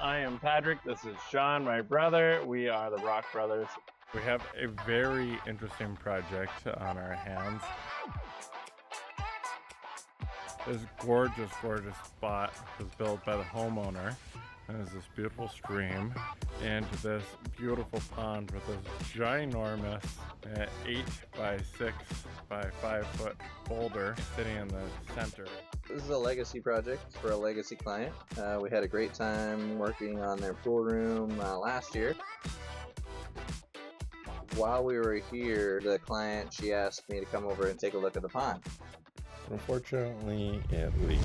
I am Padraic. This is Sean, my brother. We are the Rock Brothers. We have a very interesting project on our hands. This gorgeous spot was built by the homeowner. And there's this beautiful stream into this beautiful pond with this ginormous 8 by 6 by 5 foot boulder sitting in the center. This is a legacy project for a legacy client. We had a great time working on their pool room last year. While we were here, the client, she asked me to come over and take a look at the pond. Unfortunately, it leaked.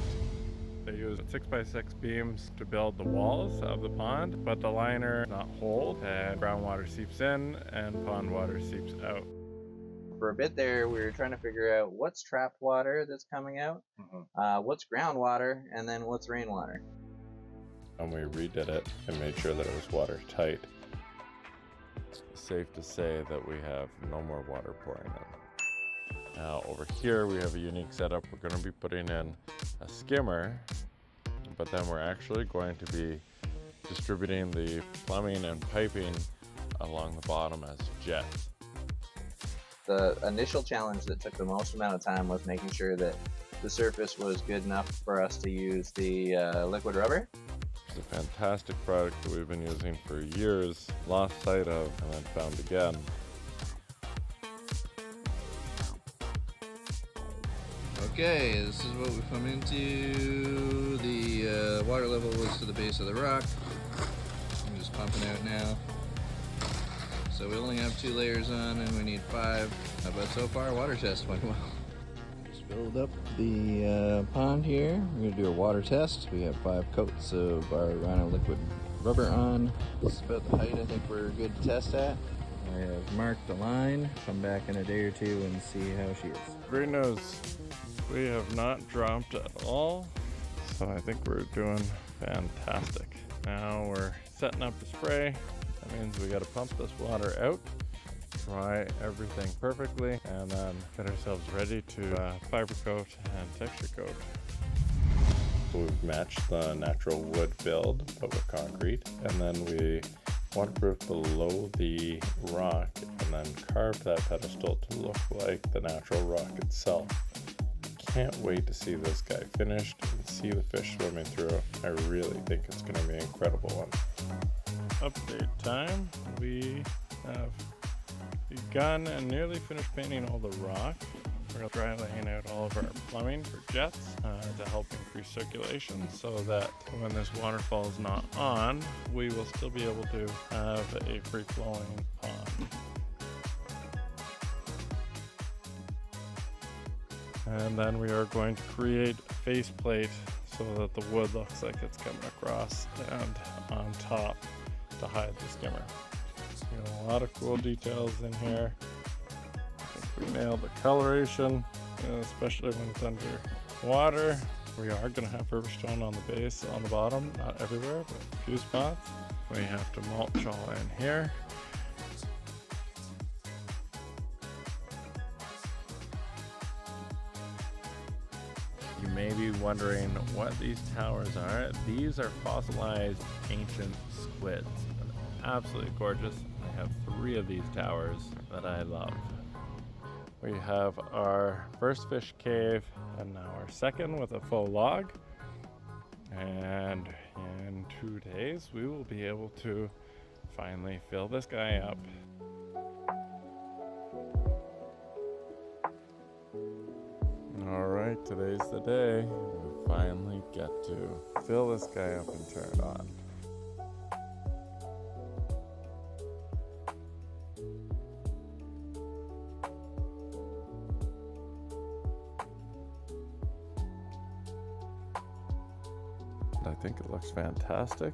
They used 6x6 beams to build the walls of the pond, but the liner does not hold, and groundwater seeps in and pond water seeps out. For a bit there, we were trying to figure out what's trapped water that's coming out, what's groundwater, and then what's rainwater. And we redid it and made sure that it was watertight. It's safe to say that we have no more water pouring in. Now over here we have a unique setup. We're going to be putting in a skimmer, but then we're actually going to be distributing the plumbing and piping along the bottom as jets. The initial challenge that took the most amount of time was making sure that the surface was good enough for us to use the liquid rubber. It's a fantastic product that we've been using for years, lost sight of, and then found again. Okay, this is what we've come into. The water level was to the base of the rock. I'm just pumping out now. So we only have 2 layers on and we need 5. But so far, water test went well. Just filled up the pond here. We're gonna do a water test. We have 5 coats of our Rhiannon liquid rubber on. This is about the height I think we're good to test at. I have marked the line. Come back in a day or 2 and see how she is. Great news. We have not dropped at all, so I think we're doing fantastic. Now we're setting up the spray. That means we got to pump this water out, dry everything perfectly, and then get ourselves ready to fiber coat and texture coat. We've matched the natural wood build, but with concrete, and then we waterproof below the rock, and then carved that pedestal to look like the natural rock itself. Can't wait to see this guy finished and see the fish swimming through. I really think it's going to be an incredible one. Update time. We have begun and nearly finished painting all the rock. We're dry laying out all of our plumbing for jets to help increase circulation so that when this waterfall is not on, we will still be able to have a free-flowing pond. And then we are going to create a faceplate so that the wood looks like it's coming across and on top to hide the skimmer. A lot of cool details in here. I think we nailed the coloration, especially when it's under water. We are going to have river stone on the base, on the bottom, not everywhere, but a few spots. We have to mulch all in here. You may be wondering what these towers are. These are fossilized ancient squids. Absolutely gorgeous. I have 3 of these towers that I love. We have our first fish cave and now our second with a full log. And in 2 days, we will be able to finally fill this guy up. Alright, today's the day. We finally get to fill this guy up and turn it on. I think it looks fantastic.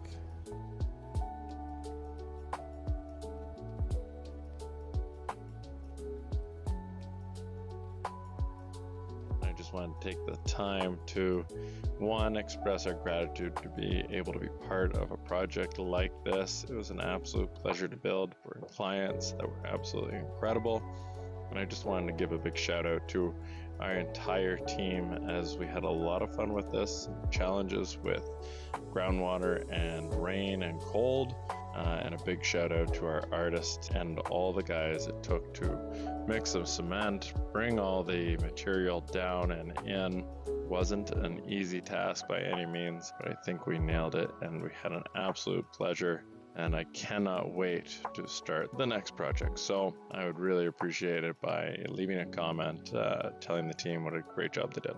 Want to take the time to express our gratitude to be able to be part of a project like this. It was an absolute pleasure to build for clients that were absolutely incredible, and I just wanted to give a big shout out to our entire team, as we had a lot of fun with this. Challenges with groundwater and rain and cold. And a big shout out to our artist and all the guys it took to mix some cement, bring all the material down and in. Wasn't an easy task by any means, but I think we nailed it and we had an absolute pleasure. And I cannot wait to start the next project. So I would really appreciate it by leaving a comment telling the team what a great job they did.